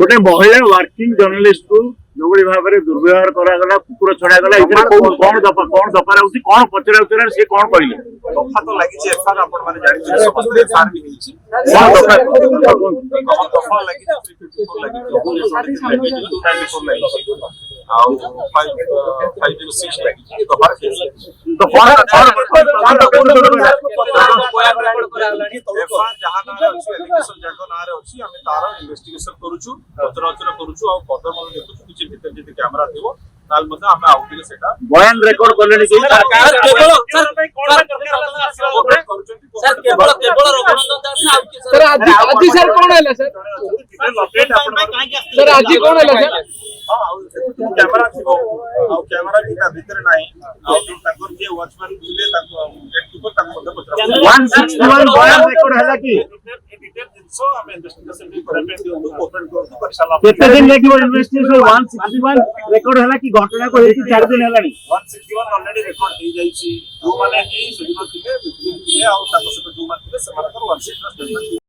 गोटे महिला working journalist को जो भाव में दुर्व्यवहार करागला कुकुर छड़ागला कौन दफार होती कौन पचरा उचरा से कौन कहले दफा तो लगी एफआर आपण माने जानि समस्त एफआर भी हिची दफा लगी 354 लगी 224 लगी आउ 506 लगी दफा तो एफआर जहां ना अछि एलिगेशन जाको ना रे अछि हमें तार इन्वेस्टिगेशन करूछु पचरा उचरा करूछु आ पदर मन देखुछु किछि भीतर जति कैमरा थिबो ताल मध्ये हमें आउटिले सेटा बयान रिकॉर्ड करलेनी कि सर केवल रघुनंदन दास ना सर आज सर कौन है सर सर आज कौन है सर कैमरा थिबो आ कैमरा भी भीतर नाही आ ताकर जे वॉचमैन थिले ताको गेट कीपर ताको मध्ये पचरा 161 बयान रिकॉर्ड हला कि डिटेल जिंसो हमें इन्वेस्टिगेशन भी करबे दियो ओपन करतो परिसाला केते दिन लेकिन इन्वेस्टिगेशन 161 रिकॉर्ड हला कि घटना को हेती 4 दिन हलानी 161 ऑलरेडी रिकॉर्ड हो जाईची जो माने कि सुदिन थिले आ ताको से जो माने थिले समानकर 161